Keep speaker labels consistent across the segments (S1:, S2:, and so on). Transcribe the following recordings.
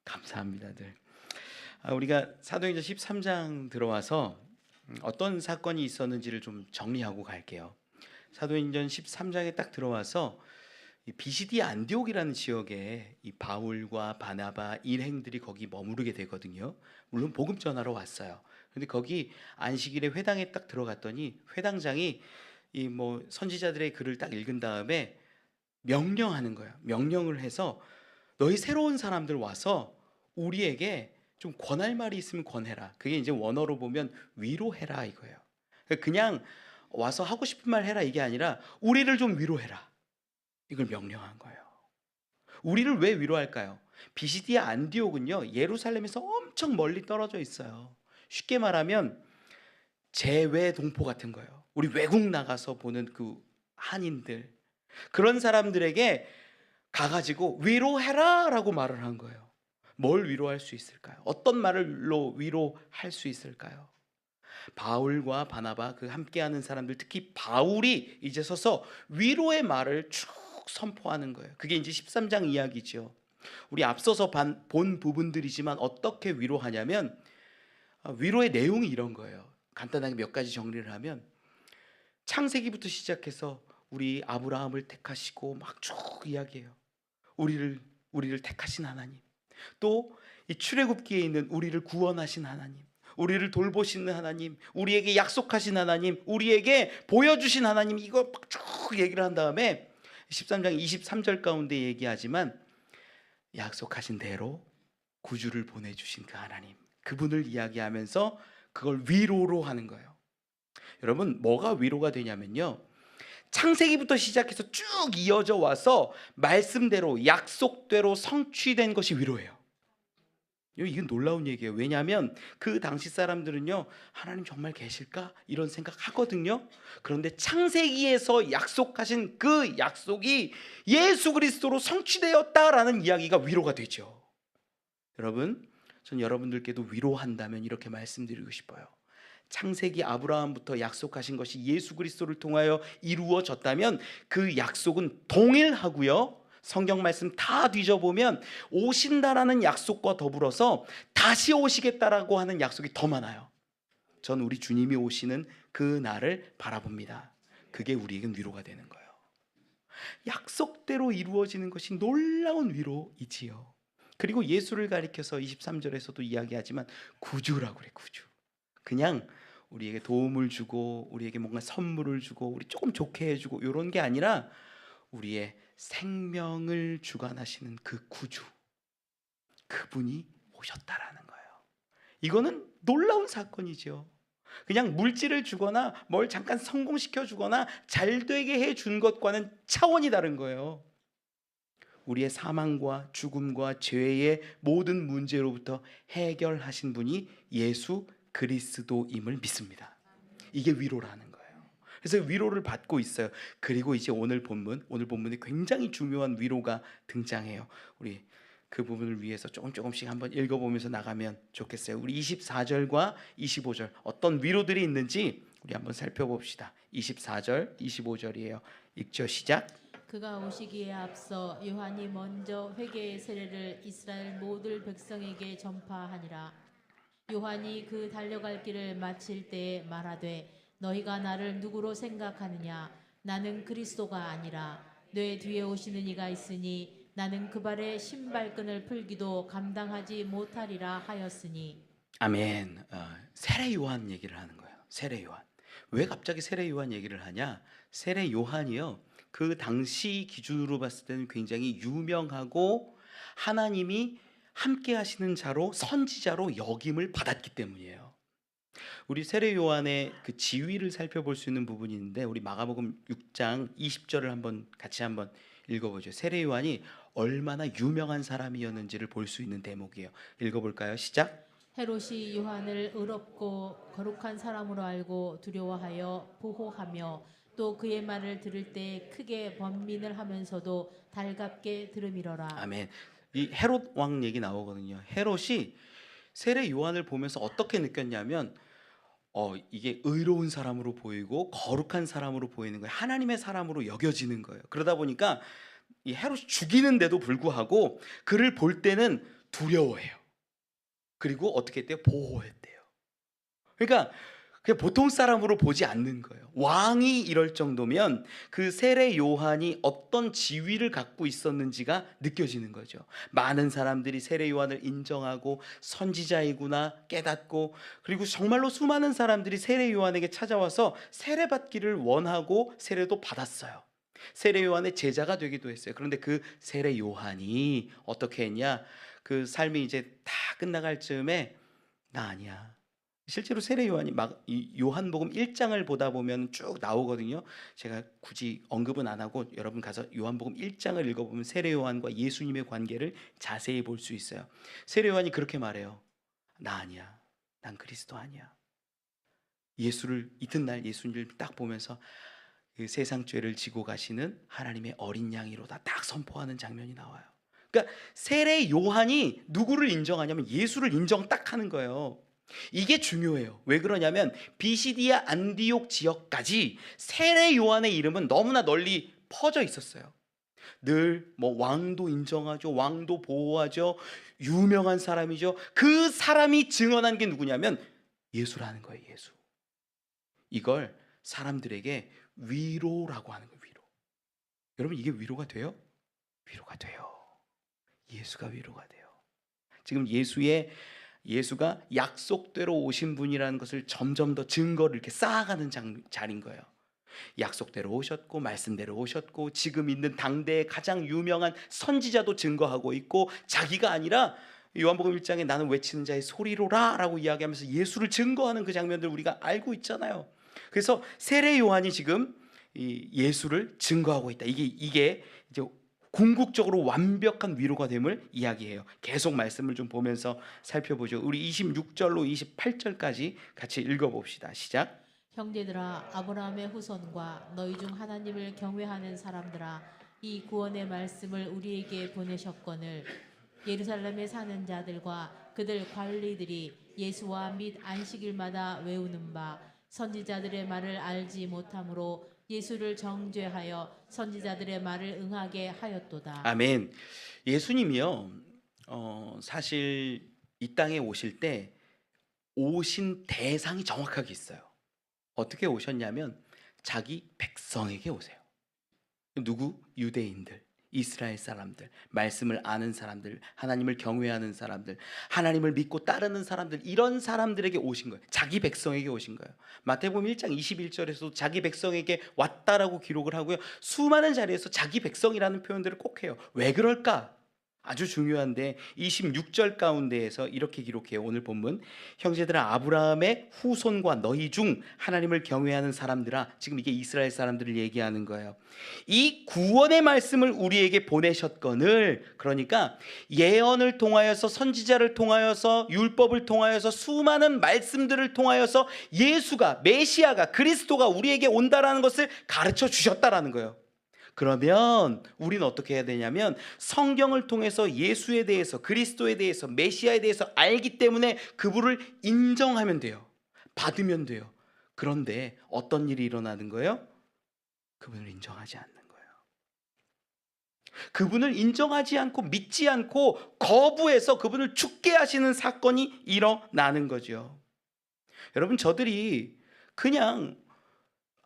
S1: 감사합니다, 늘. 우리가 사도행전 13장 들어와서 어떤 사건이 있었는지를 좀 정리하고 갈게요. 사도행전 13장에 딱 들어와서 이 비시디 안디옥이라는 지역에 이 바울과 바나바 일행들이 거기 머무르게 되거든요. 물론 복음 전하러 왔어요. 근데 거기 안식일에 회당에 딱 들어갔더니 회당장이 이 뭐 선지자들의 글을 딱 읽은 다음에 명령하는 거예요. 명령을 해서 너희 새로운 사람들 와서 우리에게 좀 권할 말이 있으면 권해라. 그게 이제 원어로 보면 위로해라 이거예요. 그냥 와서 하고 싶은 말 해라 이게 아니라 우리를 좀 위로해라. 이걸 명령한 거예요. 우리를 왜 위로할까요? 비시디아 안디옥은요 예루살렘에서 엄청 멀리 떨어져 있어요. 쉽게 말하면 제외 동포 같은 거예요. 우리 외국 나가서 보는 그 한인들, 그런 사람들에게 가가지고 위로해라라고 말을 한 거예요. 뭘 위로할 수 있을까요? 어떤 말로 위로할 수 있을까요? 바울과 바나바 그 함께하는 사람들, 특히 바울이 이제 서서 위로의 말을 쭉 선포하는 거예요. 그게 이제 13장 이야기죠. 우리 앞서서 본 부분들이지만 어떻게 위로하냐면 위로의 내용이 이런 거예요. 간단하게 몇 가지 정리를 하면 창세기부터 시작해서 우리 아브라함을 택하시고 막 쭉 이야기해요. 우리를 택하신 하나님, 또 이 출애굽기에 있는 우리를 구원하신 하나님, 우리를 돌보시는 하나님, 우리에게 약속하신 하나님, 우리에게 보여주신 하나님, 이거 쭉 얘기를 한 다음에 13장 23절 가운데 얘기하지만 약속하신 대로 구주를 보내주신 그 하나님, 그분을 이야기하면서 그걸 위로로 하는 거예요. 여러분, 뭐가 위로가 되냐면요, 창세기부터 시작해서 쭉 이어져 와서 말씀대로 약속대로 성취된 것이 위로예요. 이건 놀라운 얘기예요. 왜냐하면 그 당시 사람들은요, 하나님 정말 계실까? 이런 생각하거든요. 그런데 창세기에서 약속하신 그 약속이 예수 그리스도로 성취되었다라는 이야기가 위로가 되죠. 여러분, 전 여러분들께도 위로한다면 이렇게 말씀드리고 싶어요. 창세기 아브라함부터 약속하신 것이 예수 그리스도를 통하여 이루어졌다면 그 약속은 동일하고요, 성경 말씀 다 뒤져보면 오신다라는 약속과 더불어서 다시 오시겠다라고 하는 약속이 더 많아요. 전 우리 주님이 오시는 그 날을 바라봅니다. 그게 우리에겐 위로가 되는 거예요. 약속대로 이루어지는 것이 놀라운 위로이지요. 그리고 예수를 가리켜서 23절에서도 이야기하지만 구주라고 그래. 구주. 그냥 우리에게 도움을 주고 우리에게 뭔가 선물을 주고 우리 조금 좋게 해주고 이런 게 아니라 우리의 생명을 주관하시는 그 구주, 그분이 오셨다라는 거예요. 이거는 놀라운 사건이죠. 그냥 물질을 주거나 뭘 잠깐 성공시켜 주거나 잘 되게 해준 것과는 차원이 다른 거예요. 우리의 사망과 죽음과 죄의 모든 문제로부터 해결하신 분이 예수 그리스도임을 믿습니다. 이게 위로라는 거예요. 그래서 위로를 받고 있어요. 그리고 이제 오늘 본문에 굉장히 중요한 위로가 등장해요. 우리 그 부분을 위해서 조금씩 한번 읽어보면서 나가면 좋겠어요. 우리 24절과 25절 어떤 위로들이 있는지 우리 한번 살펴봅시다. 24절, 25절이에요. 읽죠. 시작.
S2: 그가 오시기에 앞서 요한이 먼저 회개의 세례를 이스라엘 모든 백성에게 전파하니라. 요한이 그 달려갈 길을 마칠 때에 말하되 너희가 나를 누구로 생각하느냐? 나는 그리스도가 아니라 내 뒤에 오시는 이가 있으니 나는 그 발의 신발끈을 풀기도 감당하지 못하리라 하였으니.
S1: 아멘. 세례 요한 얘기를 하는 거예요. 세례 요한. 왜 갑자기 세례 요한 얘기를 하냐? 세례 요한이요, 그 당시 기준으로 봤을 때는 굉장히 유명하고 하나님이 함께 하시는 자로, 선지자로 역임을 받았기 때문이에요. 우리 세례 요한의 그 지위를 살펴볼 수 있는 부분이 있는데 우리 마가복음 6장 20절을 같이 한번 읽어보죠. 세례 요한이 얼마나 유명한 사람이었는지를 볼 수 있는 대목이에요. 읽어볼까요? 시작.
S2: 헤롯이 요한을 의롭고 거룩한 사람으로 알고 두려워하여 보호하며 또 그의 말을 들을 때 크게 번민을 하면서도 달갑게 들음이러라.
S1: 아멘. 이 헤롯 왕 얘기 나오거든요. 헤롯이 세례 요한을 보면서 어떻게 느꼈냐면 이게 의로운 사람으로 보이고 거룩한 사람으로 보이는 거예요. 하나님의 사람으로 여겨지는 거예요. 그러다 보니까 이 헤롯이 죽이는데도 불구하고 그를 볼 때는 두려워해요. 그리고 어떻게 했대요? 보호했대요. 그러니까 그냥 보통 사람으로 보지 않는 거예요. 왕이 이럴 정도면 그 세례 요한이 어떤 지위를 갖고 있었는지가 느껴지는 거죠. 많은 사람들이 세례 요한을 인정하고 선지자이구나 깨닫고, 그리고 정말로 수많은 사람들이 세례 요한에게 찾아와서 세례 받기를 원하고 세례도 받았어요. 세례 요한의 제자가 되기도 했어요. 그런데 그 세례 요한이 어떻게 했냐? 그 삶이 이제 다 끝나갈 즈음에 나 아니야. 실제로 세례 요한이 막 이 요한복음 1장을 보다 보면 쭉 나오거든요. 제가 굳이 언급은 안 하고 여러분 가서 요한복음 1장을 읽어보면 세례 요한과 예수님의 관계를 자세히 볼 수 있어요. 세례 요한이 그렇게 말해요. 나 아니야. 난 그리스도 아니야. 예수를 이튿날 예수님을 딱 보면서 그 세상 죄를 지고 가시는 하나님의 어린 양이로다 딱 선포하는 장면이 나와요. 그러니까 세례 요한이 누구를 인정하냐면 예수를 인정 딱 하는 거예요. 이게 중요해요. 왜 그러냐면 비시디아 안디옥 지역까지 세례 요한의 이름은 너무나 널리 퍼져 있었어요. 늘 뭐 왕도 인정하죠. 왕도 보호하죠. 유명한 사람이죠. 그 사람이 증언한 게 누구냐면 예수라는 거예요. 예수. 이걸 사람들에게 위로라고 하는 거예요. 위로. 여러분 이게 위로가 돼요? 위로가 돼요. 예수가 위로가 돼요. 지금 예수가 약속대로 오신 분이라는 것을 점점 더 증거를 이렇게 쌓아가는 자리인 거예요. 약속대로 오셨고 말씀대로 오셨고 지금 있는 당대의 가장 유명한 선지자도 증거하고 있고 자기가 아니라 요한복음 1장에 나는 외치는 자의 소리로라 라고 이야기하면서 예수를 증거하는 그 장면들 우리가 알고 있잖아요. 그래서 세례 요한이 지금 이 예수를 증거하고 있다. 이게 이제 궁극적으로 완벽한 위로가 됨을 이야기해요. 계속 말씀을 좀 보면서 살펴보죠. 우리 26절로 28절까지 같이 읽어봅시다. 시작.
S2: 형제들아, 아브라함의 후손과 너희 중 하나님을 경외하는 사람들아, 이 구원의 말씀을 우리에게 보내셨거늘 예루살렘에 사는 자들과 그들 관리들이 예수와 및 안식일마다 외우는 바 선지자들의 말을 알지 못함으로 예수를 정죄하여 선지자들의 말을 응하게 하였도다.
S1: 아멘. 예수님이요. 사실 이 땅에 오실 때 오신 대상이 정확하게 있어요. 어떻게 오셨냐면 자기 백성에게 오세요. 누구? 유대인들, 이스라엘 사람들, 말씀을 아는 사람들, 하나님을 경외하는 사람들, 하나님을 믿고 따르는 사람들, 이런 사람들에게 오신 거예요. 자기 백성에게 오신 거예요. 마태복음 1장 21절에서도 자기 백성에게 왔다라고 기록을 하고요. 수많은 자리에서 자기 백성이라는 표현들을 꼭 해요. 왜 그럴까? 아주 중요한데 26절 가운데에서 이렇게 기록해요. 오늘 본문. 형제들아, 아브라함의 후손과 너희 중 하나님을 경외하는 사람들아. 지금 이게 이스라엘 사람들을 얘기하는 거예요. 이 구원의 말씀을 우리에게 보내셨거늘, 그러니까 예언을 통하여서, 선지자를 통하여서, 율법을 통하여서, 수많은 말씀들을 통하여서 예수가, 메시아가, 그리스도가 우리에게 온다라는 것을 가르쳐 주셨다라는 거예요. 그러면 우리는 어떻게 해야 되냐면 성경을 통해서 예수에 대해서, 그리스도에 대해서, 메시아에 대해서 알기 때문에 그분을 인정하면 돼요. 받으면 돼요. 그런데 어떤 일이 일어나는 거예요? 그분을 인정하지 않는 거예요. 그분을 인정하지 않고 믿지 않고 거부해서 그분을 죽게 하시는 사건이 일어나는 거죠. 여러분, 저들이 그냥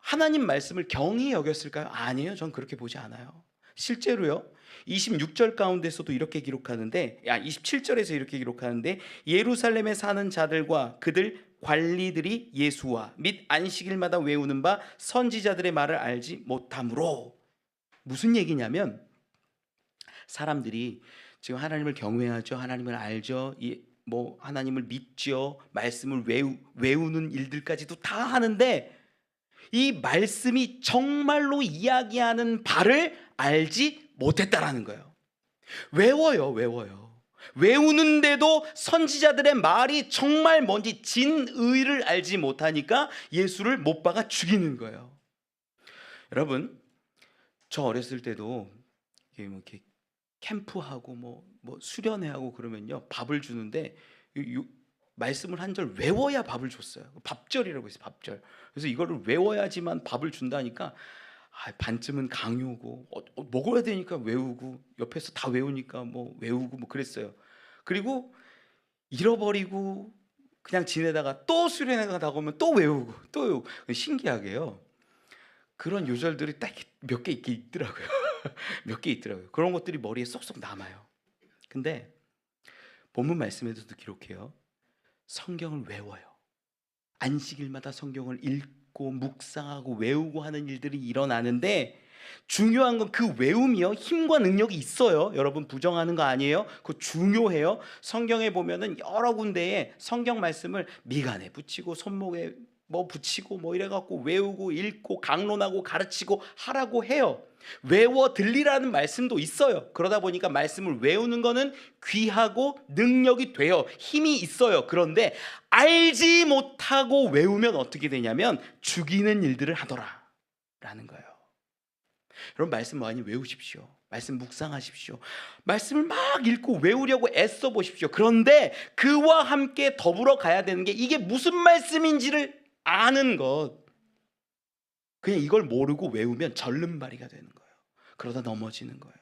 S1: 하나님 말씀을 경히 여겼을까요? 아니에요. 전 그렇게 보지 않아요. 실제로요. 26절 가운데서도 이렇게 기록하는데, 27절에서 이렇게 기록하는데, 예루살렘에 사는 자들과 그들 관리들이 예수와 및 안식일마다 외우는 바 선지자들의 말을 알지 못함으로. 무슨 얘기냐면 사람들이 지금 하나님을 경외하죠. 하나님을 알죠. 뭐 하나님을 믿죠. 말씀을 외우는 일들까지도 다 하는데 이 말씀이 정말로 이야기하는 바를 알지 못했다라는 거예요. 외워요. 외우는데도 선지자들의 말이 정말 뭔지 진의를 알지 못하니까 예수를 못 박아 죽이는 거예요. 여러분, 저 어렸을 때도 이렇게 캠프하고 뭐 수련회하고 그러면요, 밥을 주는데 말씀을 한 절 외워야 밥을 줬어요. 밥절이라고 했어요. 밥절. 그래서 이거를 외워야지만 밥을 준다니까 반쯤은 강요고 먹어야 되니까 외우고 옆에서 다 외우니까 뭐 외우고 뭐 그랬어요. 그리고 잃어버리고 그냥 지내다가 또 수련회가 나오면 또 외우고 또 외우고. 신기하게요, 그런 요절들이 딱 몇 개 있더라고요. 몇 개 있더라고요. 그런 것들이 머리에 쏙쏙 남아요. 근데 본문 말씀에서도 기록해요. 성경을 외워요. 안식일마다 성경을 읽고 묵상하고 외우고 하는 일들이 일어나는데, 중요한 건 그 외움이요, 힘과 능력이 있어요. 여러분 부정하는 거 아니에요. 그거 중요해요. 성경에 보면은 여러 군데에 성경 말씀을 미간에 붙이고 손목에 뭐 붙이고 뭐 이래갖고 외우고 읽고 강론하고 가르치고 하라고 해요. 외워 들리라는 말씀도 있어요. 그러다 보니까 말씀을 외우는 거는 귀하고 능력이 돼요. 힘이 있어요. 그런데 알지 못하고 외우면 어떻게 되냐면 죽이는 일들을 하더라 라는 거예요. 여러분 말씀 많이 외우십시오. 말씀 묵상하십시오. 말씀을 막 읽고 외우려고 애써 보십시오. 그런데 그와 함께 더불어 가야 되는 게, 이게 무슨 말씀인지를 아는 것. 그냥 이걸 모르고 외우면 절름발이가 되는 거예요. 그러다 넘어지는 거예요.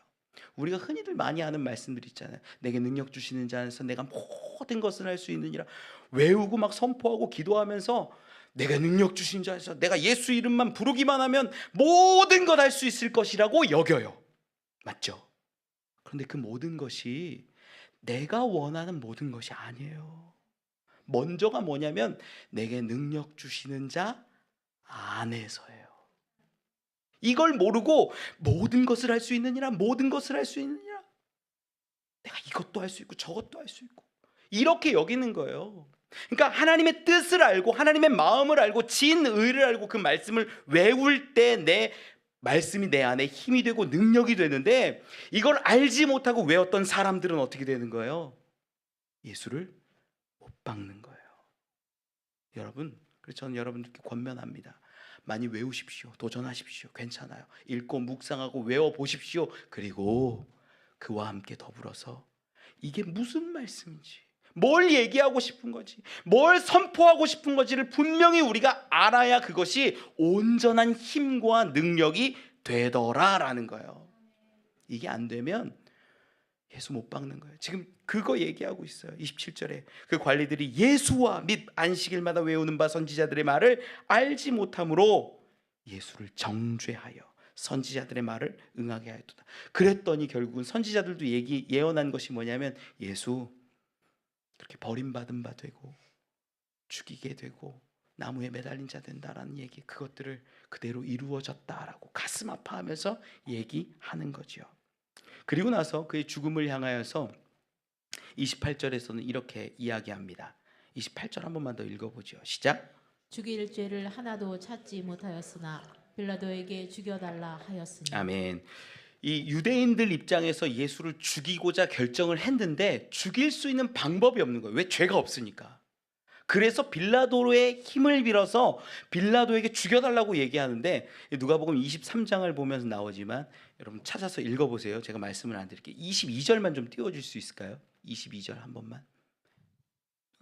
S1: 우리가 흔히들 많이 하는 말씀들 있잖아요. 내게 능력 주시는 자 안에서 내가 모든 것을 할 수 있느니라. 외우고 막 선포하고 기도하면서 내가 능력 주신 자 안에서 내가 예수 이름만 부르기만 하면 모든 것 할 수 있을 것이라고 여겨요. 맞죠? 그런데 그 모든 것이 내가 원하는 모든 것이 아니에요. 먼저가 뭐냐면 내게 능력 주시는 자 안에서예요. 이걸 모르고 모든 것을 할 수 있느니라, 모든 것을 할 수 있느니라, 내가 이것도 할 수 있고 저것도 할 수 있고, 이렇게 여기는 거예요. 그러니까 하나님의 뜻을 알고 하나님의 마음을 알고 진의를 알고 그 말씀을 외울 때 내 말씀이 내 안에 힘이 되고 능력이 되는데, 이걸 알지 못하고 외웠던 사람들은 어떻게 되는 거예요? 예수를 못 박는 거예요. 여러분, 그래서 저는 여러분들께 권면합니다. 많이 외우십시오. 도전하십시오. 괜찮아요. 읽고 묵상하고 외워보십시오. 그리고 그와 함께 더불어서 이게 무슨 말씀인지, 뭘 얘기하고 싶은 거지, 뭘 선포하고 싶은 건지를 분명히 우리가 알아야 그것이 온전한 힘과 능력이 되더라라는 거예요. 이게 안 되면 예수 못 박는 거예요. 지금 그거 얘기하고 있어요. 27절에 그 관리들이 예수와 및 안식일마다 외우는 바 선지자들의 말을 알지 못함으로 예수를 정죄하여 선지자들의 말을 응하게 하였도다. 그랬더니 결국은 선지자들도 예언한 것이 뭐냐면 예수 그렇게 버림받은 바 되고 죽이게 되고 나무에 매달린 자 된다라는 얘기, 그것들을 그대로 이루어졌다라고 가슴 아파하면서 얘기하는 거죠. 그리고 나서 그의 죽음을 향하여서 28절에서는 이렇게 이야기합니다. 28절 한 번만 더 읽어보죠. 시작.
S2: 죽일 죄를 하나도 찾지 못하였으나 빌라도에게 죽여달라 하였으니.
S1: 아멘. 이 유대인들 입장에서 예수를 죽이고자 결정을 했는데 죽일 수 있는 방법이 없는 거예요. 왜? 죄가 없으니까. 그래서 빌라도의 힘을 빌어서 빌라도에게 죽여달라고 얘기하는데, 누가복음 23장을 보면서 나오지만 여러분 찾아서 읽어보세요. 제가 말씀을 안 드릴게요. 22절만 좀 띄워줄 수 있을까요? 22절 한 번만.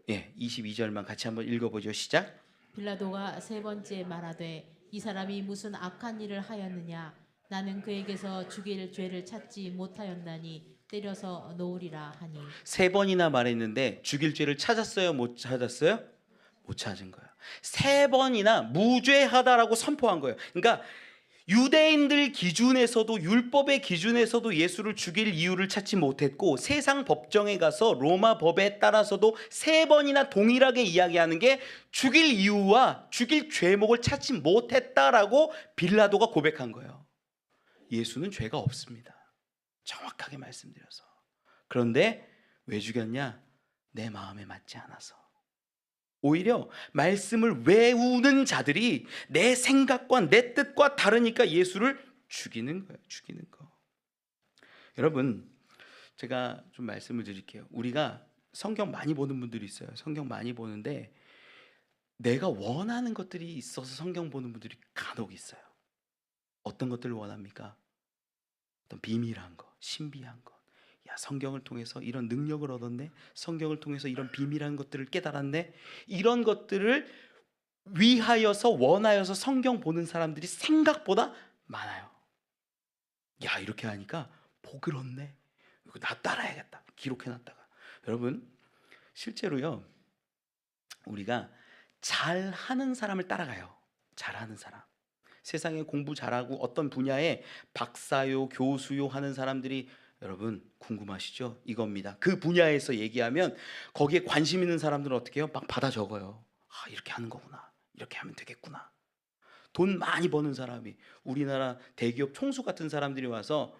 S1: 예, 22절만 같이 한번 읽어보죠. 시작.
S2: 빌라도가 세 번째 말하되 이 사람이 무슨 악한 일을 하였느냐, 나는 그에게서 죽일 죄를 찾지 못하였나니 때려서 놓으리라 하니.
S1: 세 번이나 말했는데 죽일 죄를 찾았어요? 못 찾았어요? 못 찾은 거예요. 세 번이나 무죄하다라고 선포한 거예요. 그러니까 유대인들 기준에서도, 율법의 기준에서도 예수를 죽일 이유를 찾지 못했고, 세상 법정에 가서 로마 법에 따라서도 세 번이나 동일하게 이야기하는 게 죽일 이유와 죽일 죄목을 찾지 못했다라고 빌라도가 고백한 거예요. 예수는 죄가 없습니다. 정확하게 말씀드려서. 그런데 왜 죽였냐? 내 마음에 맞지 않아서. 오히려 말씀을 외우는 자들이 내 생각과 내 뜻과 다르니까 예수를 죽이는 거예요. 죽이는 거. 여러분, 제가 좀 말씀을 드릴게요. 우리가 성경 많이 보는 분들이 있어요. 성경 많이 보는데 내가 원하는 것들이 있어서 성경 보는 분들이 간혹 있어요. 어떤 것들을 원합니까? 어떤 비밀한 거, 신비한 거. 야, 성경을 통해서 이런 능력을 얻었네. 성경을 통해서 이런 비밀한 것들을 깨달았네. 이런 것들을 위하여서 원하여서 성경 보는 사람들이 생각보다 많아요. 야, 이렇게 하니까 복을 얻네. 이거 나 따라야겠다. 기록해놨다가 여러분, 실제로요, 우리가 잘하는 사람을 따라가요. 잘하는 사람. 세상에 공부 잘하고 어떤 분야에 박사요, 교수요 하는 사람들이, 여러분 궁금하시죠? 이겁니다. 그 분야에서 얘기하면 거기에 관심 있는 사람들은 어떻게 해요? 막 받아 적어요. 아, 이렇게 하는 거구나. 이렇게 하면 되겠구나. 돈 많이 버는 사람이, 우리나라 대기업 총수 같은 사람들이 와서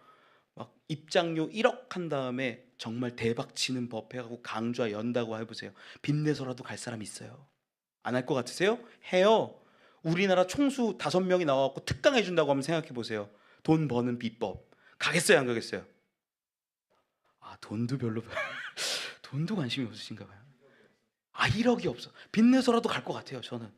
S1: 막 입장료 1억 한 다음에 정말 대박 치는 법 해가고 강좌 연다고 해보세요. 빚내서라도 갈 사람 있어요? 안 할 것 같으세요? 해요. 우리나라 총수 5명이 나와갖고 특강 해준다고 하면 생각해 보세요. 돈 버는 비법. 가겠어요, 안 가겠어요? 아, 돈도 별로 돈도 관심이 없으신가 봐요. 아, 1억이 없어. 빚내서라도 갈 것 같아요, 저는.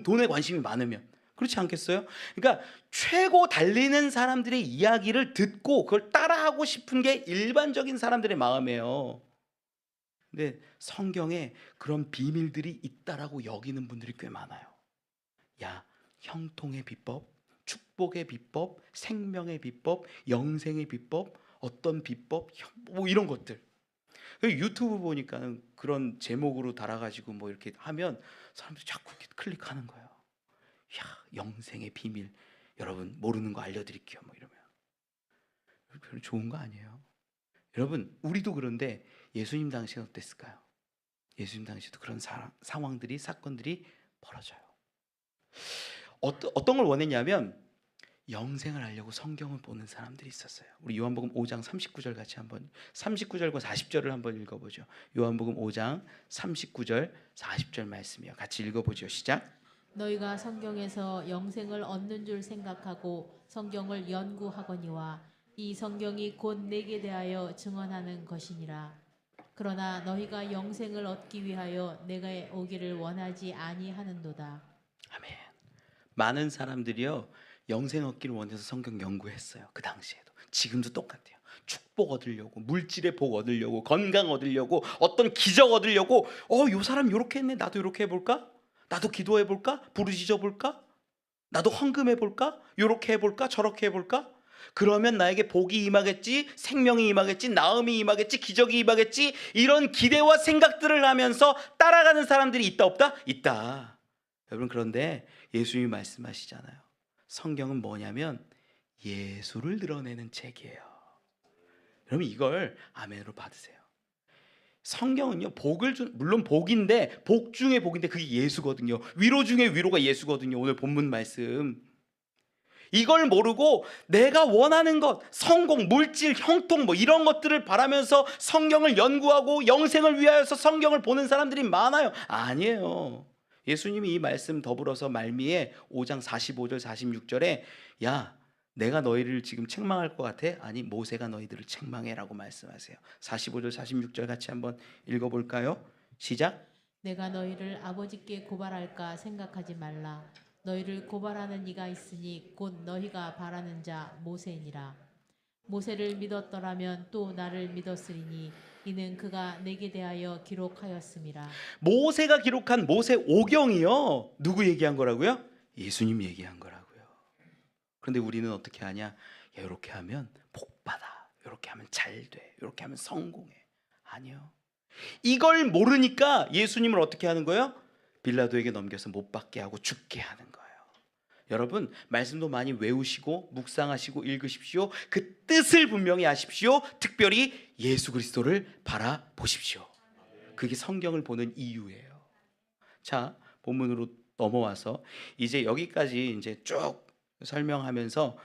S1: 돈에 관심이 많으면. 그렇지 않겠어요? 그러니까 최고 달리는 사람들의 이야기를 듣고 그걸 따라하고 싶은 게 일반적인 사람들의 마음이에요. 근데 성경에 그런 비밀들이 있다라고 여기는 분들이 꽤 많아요. 야, 형통의 비법, 축복의 비법, 생명의 비법, 영생의 비법, 어떤 비법, 뭐 이런 것들. 유튜브 보니까 그런 제목으로 달아가지고 뭐 이렇게 하면 사람들이 자꾸 이렇게 클릭하는 거예요. 야, 영생의 비밀, 여러분 모르는 거 알려드릴게요. 뭐 이러면 별로 좋은 거 아니에요. 여러분, 우리도 그런데 예수님 당시는 어땠을까요? 예수님 당시도 그런 상황들이, 사건들이 벌어져요. 어떤 걸 원했냐면 영생을 알려고 성경을 보는 사람들이 있었어요. 우리 요한복음 5장 39절 같이 한번, 39절과 40절을 한번 읽어보죠. 요한복음 5장 39절 40절 말씀이요. 같이 읽어보죠. 시작.
S2: 너희가 성경에서 영생을 얻는 줄 생각하고 성경을 연구하거니와 이 성경이 곧 내게 대하여 증언하는 것이니라. 그러나 너희가 영생을 얻기 위하여 내가 오기를 원하지 아니하는도다.
S1: 아멘. 많은 사람들이요, 영생 얻기를 원해서 성경 연구했어요. 그 당시에도, 지금도 똑같아요. 축복 얻으려고, 물질의 복 얻으려고, 건강 얻으려고, 어떤 기적 얻으려고. 요 사람 요렇게 했네, 나도 요렇게 해볼까? 나도 기도해볼까? 부르짖어볼까? 나도 헌금해볼까? 요렇게 해볼까? 저렇게 해볼까? 그러면 나에게 복이 임하겠지, 생명이 임하겠지, 나음이 임하겠지, 기적이 임하겠지. 이런 기대와 생각들을 하면서 따라가는 사람들이 있다 없다? 있다. 여러분, 그런데 예수님이 말씀하시잖아요. 성경은 뭐냐면 예수를 드러내는 책이에요. 여러분, 이걸 아멘으로 받으세요. 성경은요, 물론 복인데, 복 중에 복인데 그게 예수거든요. 위로 중에 위로가 예수거든요. 오늘 본문 말씀. 이걸 모르고 내가 원하는 것, 성공, 물질, 형통 뭐 이런 것들을 바라면서 성경을 연구하고 영생을 위하여서 성경을 보는 사람들이 많아요. 아니에요. 예수님이 이 말씀 더불어서 말미에 5장 45절 46절에 야, 내가 너희를 지금 책망할 것 같아? 아니, 모세가 너희들을 책망해라고 말씀하세요. 45절 46절 같이 한번 읽어볼까요? 시작.
S2: 내가 너희를 아버지께 고발할까 생각하지 말라. 너희를 고발하는 이가 있으니 곧 너희가 바라는 자 모세니라. 모세를 믿었더라면 또 나를 믿었으리니 이는 그가 내게 대하여 기록하였음이라.
S1: 모세가 기록한 모세 오경이요, 누구 얘기한 거라고요? 예수님 얘기한 거라고요. 그런데 우리는 어떻게 하냐? 야, 이렇게 하면 복 받아, 이렇게 하면 잘 돼, 이렇게 하면 성공해. 아니요. 이걸 모르니까 예수님을 어떻게 하는 거예요? 빌라도에게 넘겨서 못 받게 하고 죽게 하는 거예요. 여러분, 말씀도 많이 외우시고 묵상하시고 읽으십시오. 그 뜻을 분명히 아십시오. 특별히 예수 그리스도를 바라보십시오. 그게 성경을 보는 이유예요. 자, 본문으로 넘어와서 이제 여기까지 이제 쭉 설명하면서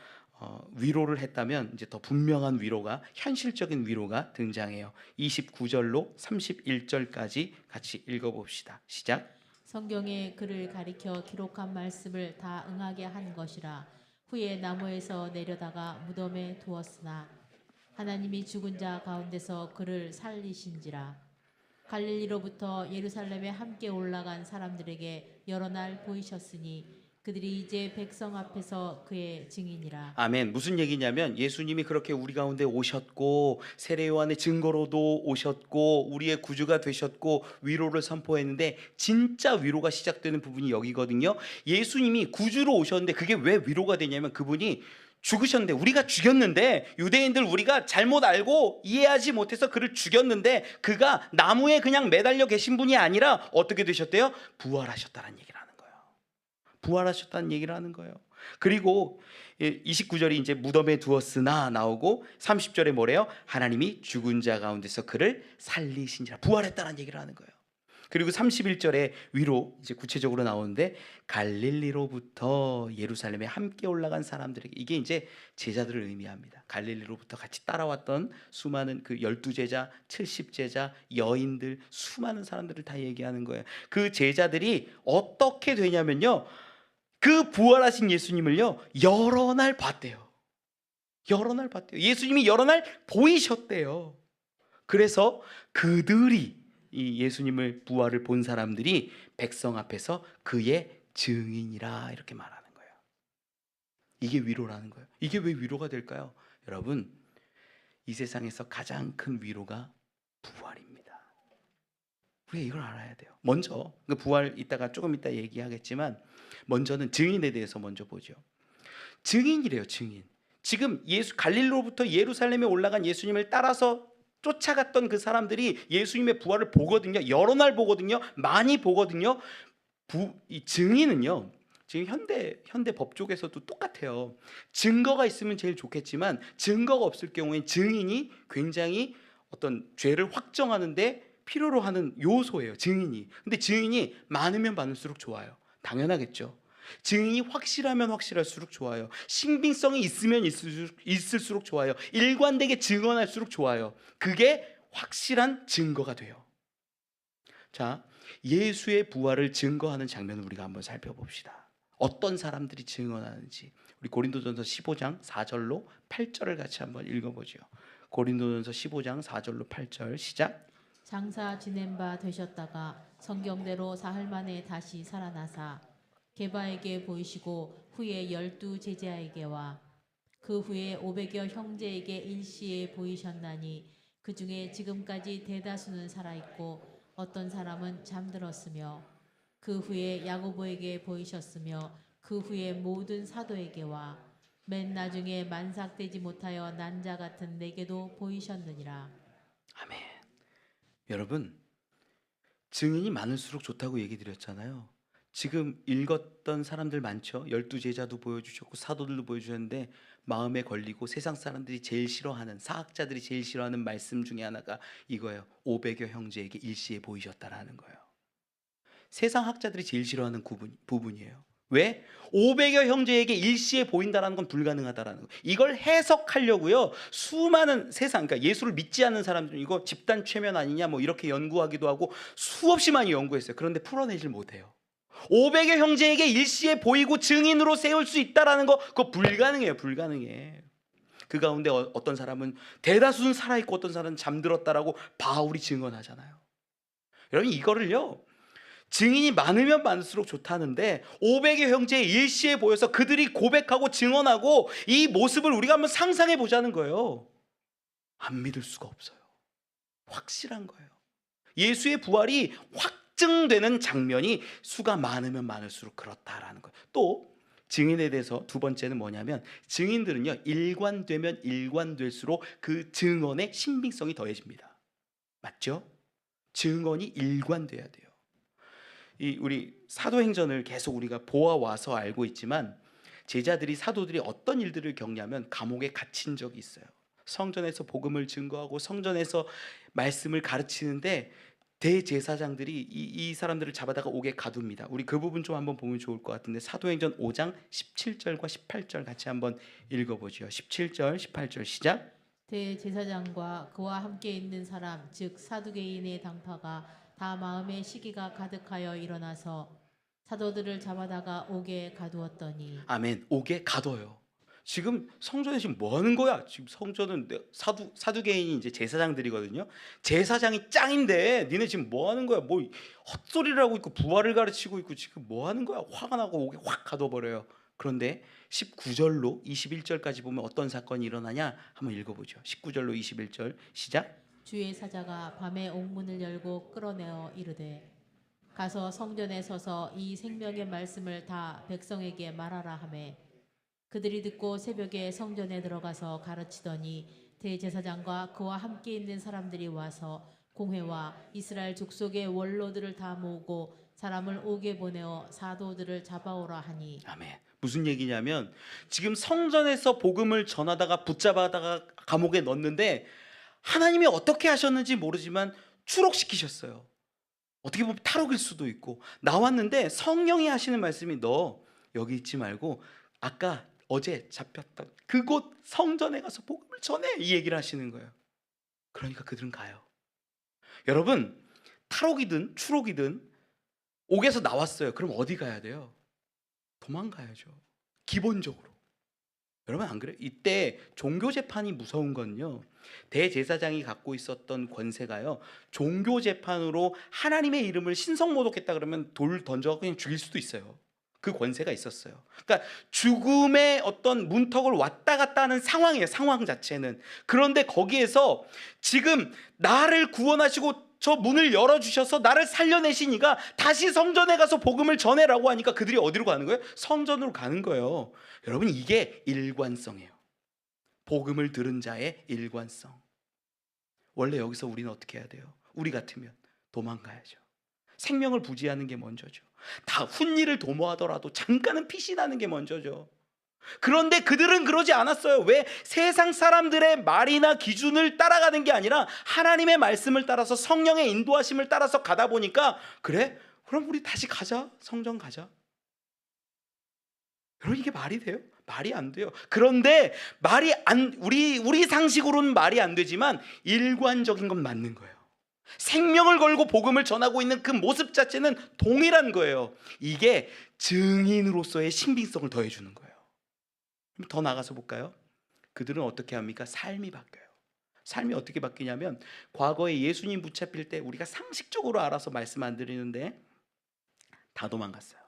S1: 위로를 했다면 이제 더 분명한 위로가, 현실적인 위로가 등장해요. 29절로 31절까지 같이 읽어봅시다. 시작.
S2: 성경에 그를 가리켜 기록한 말씀을 다 응하게 한 것이라. 후에 나무에서 내려다가 무덤에 두었으나 하나님이 죽은 자 가운데서 그를 살리신지라. 갈릴리로부터 예루살렘에 함께 올라간 사람들에게 여러 날 보이셨으니 그들이 이제 백성 앞에서 그의 증인이라.
S1: 아멘. 무슨 얘기냐면 예수님이 그렇게 우리 가운데 오셨고 세례 요한의 증거로도 오셨고 우리의 구주가 되셨고 위로를 선포했는데, 진짜 위로가 시작되는 부분이 여기거든요. 예수님이 구주로 오셨는데 그게 왜 위로가 되냐면 그분이 죽으셨는데, 우리가 죽였는데, 유대인들 우리가 잘못 알고 이해하지 못해서 그를 죽였는데, 그가 나무에 그냥 매달려 계신 분이 아니라 어떻게 되셨대요? 부활하셨다는 얘기를 하는 거예요. 부활하셨다는 얘기를 하는 거예요. 그리고 29절이 이제 무덤에 두었으나 나오고, 30절에 뭐래요? 하나님이 죽은 자 가운데서 그를 살리신지라. 부활했다는 얘기를 하는 거예요. 그리고 31절에 위로 이제 구체적으로 나오는데, 갈릴리로부터 예루살렘에 함께 올라간 사람들에게, 이게 이제 제자들을 의미합니다. 갈릴리로부터 같이 따라왔던 수많은 그 12제자, 70제자, 여인들, 수많은 사람들을 다 얘기하는 거예요. 그 제자들이 어떻게 되냐면요, 그 부활하신 예수님을요 여러 날 봤대요. 여러 날 봤대요. 예수님이 여러 날 보이셨대요. 그래서 그들이, 이 예수님을 부활을 본 사람들이 백성 앞에서 그의 증인이라 이렇게 말하는 거예요. 이게 위로라는 거예요. 이게 왜 위로가 될까요? 여러분, 이 세상에서 가장 큰 위로가 부활입니다. 우리가 이걸 알아야 돼요. 먼저 그 부활 이따가 조금 이따 얘기하겠지만, 먼저는 증인에 대해서 먼저 보죠. 증인이래요. 증인. 지금 갈릴리로부터 예루살렘에 올라간 예수님을 따라서 쫓아갔던 그 사람들이 예수님의 부활을 보거든요. 여러 날 보거든요. 많이 보거든요. 이 증인은요, 지금 현대 법 쪽에서도 똑같아요. 증거가 있으면 제일 좋겠지만, 증거가 없을 경우엔 증인이 굉장히 어떤 죄를 확정하는데 필요로 하는 요소예요. 증인이. 근데 증인이 많으면 많을수록 좋아요. 당연하겠죠. 증인이 확실하면 확실할수록 좋아요. 신빙성이 있으면 있을수록 좋아요. 일관되게 증언할수록 좋아요. 그게 확실한 증거가 돼요. 자, 예수의 부활을 증거하는 장면을 우리가 한번 살펴봅시다. 어떤 사람들이 증언하는지. 우리 고린도전서 15장 4절로 8절을 같이 한번 읽어보죠. 고린도전서 15장 4절로 8절 시작.
S2: 장사 지낸 바 되셨다가 성경대로 사흘 만에 다시 살아나사 게바에게 보이시고 후에 12 제자에게와 그 후에 500여 형제에게 일시에 보이셨나니 그 중에 지금까지 대다수는 살아있고 어떤 사람은 잠들었으며, 그 후에 야고보에게 보이셨으며 그 후에 모든 사도에게와 맨 나중에 만삭되지 못하여 난 자 같은 내게도 보이셨느니라.
S1: 아멘. 여러분, 증인이 많을수록 좋다고 얘기 드렸잖아요. 지금 읽었던 사람들 많죠. 12제자도 보여주셨고 사도들도 보여주셨는데, 마음에 걸리고 세상 사람들이 제일 싫어하는, 사학자들이 제일 싫어하는 말씀 중에 하나가 이거예요. 500여 형제에게 일시에 보이셨다라는 거예요. 세상 학자들이 제일 싫어하는 부분이에요. 왜? 500여 형제에게 일시에 보인다라는 건 불가능하다라는 거. 이걸 해석하려고요, 수많은 세상, 그러니까 예수를 믿지 않는 사람들, 이거 집단 최면 아니냐 뭐 이렇게 연구하기도 하고 수없이 많이 연구했어요. 그런데 풀어내질 못해요. 500여 형제에게 일시에 보이고 증인으로 세울 수 있다라는 거, 그거 불가능해요. 불가능해. 그 가운데 어떤 사람은 대다수는 살아있고 어떤 사람은 잠들었다라고 바울이 증언하잖아요. 여러분, 이거를요, 증인이 많으면 많을수록 좋다는데 500의 형제의 일시에 보여서 그들이 고백하고 증언하고 이 모습을 우리가 한번 상상해 보자는 거예요. 안 믿을 수가 없어요. 확실한 거예요. 예수의 부활이 확증되는 장면이 수가 많으면 많을수록 그렇다라는 거예요. 또 증인에 대해서 두 번째는 뭐냐면, 증인들은요, 일관되면 일관될수록 그 증언의 신빙성이 더해집니다. 맞죠? 증언이 일관돼야 돼요. 우리 사도행전을 계속 우리가 보아와서 알고 있지만, 제자들이, 사도들이 어떤 일들을 겪냐면 감옥에 갇힌 적이 있어요. 성전에서 복음을 증거하고 성전에서 말씀을 가르치는데 대제사장들이 이 사람들을 잡아다가 옥에 가둡니다. 우리 그 부분 좀 한번 보면 좋을 것 같은데, 사도행전 5장 17절과 18절 같이 한번 읽어보죠. 17절 18절 시작.
S2: 대제사장과 그와 함께 있는 사람 즉 사두개인의 당파가 다 마음에 시기가 가득하여 일어나서 사도들을 잡아다가 옥에 가두었더니.
S1: 아멘. 옥에 가둬요. 지금 성전에 지금 뭐 하는 거야? 지금 성전은 사두개인이 이제 제사장들이거든요. 제사장이 짱인데 니네 지금 뭐 하는 거야? 뭐 헛소리를 하고 있고 부활을 가르치고 있고 지금 뭐 하는 거야? 화가 나고 옥에 확 가둬버려요. 그런데 19절로 21절까지 보면 어떤 사건이 일어나냐 한번 읽어보죠. 19절로 21절 시작.
S2: 주의 사자가 밤에 옥문을 열고 끌어내어 이르되 가서 성전에 서서 이 생명의 말씀을 다 백성에게 말하라 하매 그들이 듣고 새벽에 성전에 들어가서 가르치더니 대제사장과 그와 함께 있는 사람들이 와서 공회와 이스라엘 족속의 원로들을 다 모으고 사람을 옥에 보내어 사도들을 잡아오라 하니.
S1: 아멘. 무슨 얘기냐면 지금 성전에서 복음을 전하다가 붙잡아다가 감옥에 넣었는데 하나님이 어떻게 하셨는지 모르지만 추록시키셨어요. 어떻게 보면 탈옥일 수도 있고 나왔는데 성령이 하시는 말씀이 너 여기 있지 말고 아까 어제 잡혔던 그곳 성전에 가서 복음을 전해 이 얘기를 하시는 거예요. 그러니까 그들은 가요. 여러분 탈옥이든 추록이든 옥에서 나왔어요. 그럼 어디 가야 돼요? 도망가야죠. 기본적으로. 여러분 안 그래요? 이때 종교 재판이 무서운 건요. 대제사장이 갖고 있었던 권세가요. 종교 재판으로 하나님의 이름을 신성 모독했다 그러면 돌 던져 그냥 죽일 수도 있어요. 그 권세가 있었어요. 그러니까 죽음의 어떤 문턱을 왔다 갔다 하는 상황이에요. 상황 자체는. 그런데 거기에서 지금 나를 구원하시고 저 문을 열어주셔서 나를 살려내신 이가 다시 성전에 가서 복음을 전해라고 하니까 그들이 어디로 가는 거예요? 성전으로 가는 거예요. 여러분 이게 일관성이에요. 복음을 들은 자의 일관성. 원래 여기서 우리는 어떻게 해야 돼요? 우리 같으면 도망가야죠. 생명을 부지하는 게 먼저죠. 다 훈일을 도모하더라도 잠깐은 피신하는 게 먼저죠. 그런데 그들은 그러지 않았어요. 왜? 세상 사람들의 말이나 기준을 따라가는 게 아니라 하나님의 말씀을 따라서 성령의 인도하심을 따라서 가다 보니까 그래? 그럼 우리 다시 가자. 성전 가자. 여러분 이게 말이 돼요? 말이 안 돼요. 그런데 우리 상식으로는 말이 안 되지만 일관적인 건 맞는 거예요. 생명을 걸고 복음을 전하고 있는 그 모습 자체는 동일한 거예요. 이게 증인으로서의 신빙성을 더해주는 거예요. 더 나가서 볼까요? 그들은 어떻게 합니까? 삶이 바뀌어요. 삶이 어떻게 바뀌냐면 과거에 예수님 붙잡힐 때 우리가 상식적으로 알아서 말씀 안 드리는데 다 도망갔어요.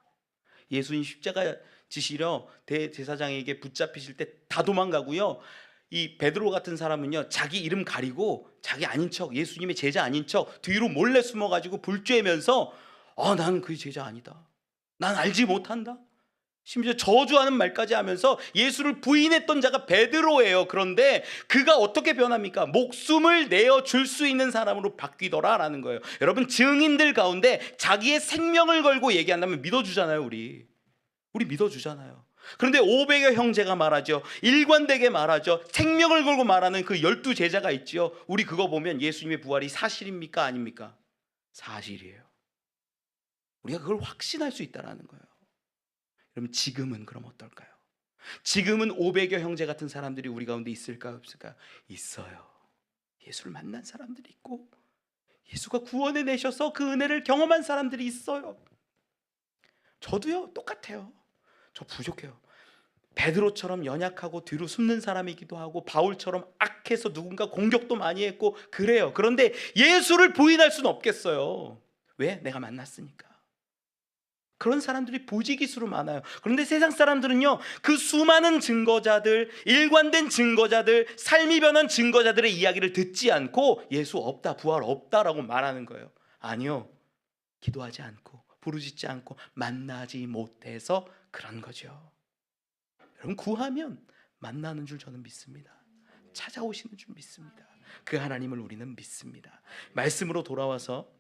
S1: 예수님 십자가 지시려 대제사장에게 붙잡히실 때 다 도망가고요. 이 베드로 같은 사람은요 자기 이름 가리고 자기 아닌 척 예수님의 제자 아닌 척 뒤로 몰래 숨어가지고 불 쬐면서 나는 그 제자 아니다. 난 알지 못한다. 심지어 저주하는 말까지 하면서 예수를 부인했던 자가 베드로예요. 그런데 그가 어떻게 변합니까? 목숨을 내어줄 수 있는 사람으로 바뀌더라라는 거예요. 여러분 증인들 가운데 자기의 생명을 걸고 얘기한다면 믿어주잖아요. 우리 믿어주잖아요. 그런데 500여 형제가 말하죠. 일관되게 말하죠. 생명을 걸고 말하는 그 12제자가 있지요. 우리 그거 보면 예수님의 부활이 사실입니까? 아닙니까? 사실이에요. 우리가 그걸 확신할 수 있다는 거예요. 그럼 지금은 그럼 어떨까요? 지금은 500여 형제 같은 사람들이 우리 가운데 있을까 없을까? 있어요. 예수를 만난 사람들이 있고 예수가 구원해 내셔서 그 은혜를 경험한 사람들이 있어요. 저도요 똑같아요. 저 부족해요. 베드로처럼 연약하고 뒤로 숨는 사람이기도 하고 바울처럼 악해서 누군가 공격도 많이 했고 그래요. 그런데 예수를 부인할 수는 없겠어요. 왜? 내가 만났으니까. 그런 사람들이 부지기수로 많아요. 그런데 세상 사람들은요 그 수많은 증거자들, 일관된 증거자들, 삶이 변한 증거자들의 이야기를 듣지 않고 예수 없다, 부활 없다라고 말하는 거예요. 아니요, 기도하지 않고 부르짖지 않고 만나지 못해서 그런 거죠. 여러분 구하면 만나는 줄 저는 믿습니다. 찾아오시는 줄 믿습니다. 그 하나님을 우리는 믿습니다. 말씀으로 돌아와서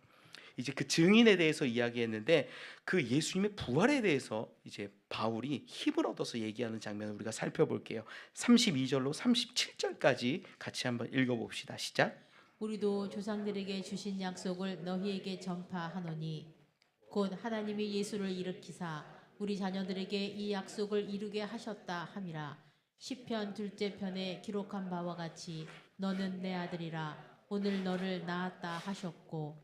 S1: 이제 그 증인에 대해서 이야기했는데 그 예수님의 부활에 대해서 이제 바울이 힘을 얻어서 얘기하는 장면을 우리가 살펴볼게요. 32절로 37절까지 같이 한번 읽어봅시다. 시작.
S2: 우리도 조상들에게 주신 약속을 너희에게 전파하노니 곧 하나님이 예수를 일으키사 우리 자녀들에게 이 약속을 이루게 하셨다 함이라. 시편 둘째 편에 기록한 바와 같이 너는 내 아들이라 오늘 너를 낳았다 하셨고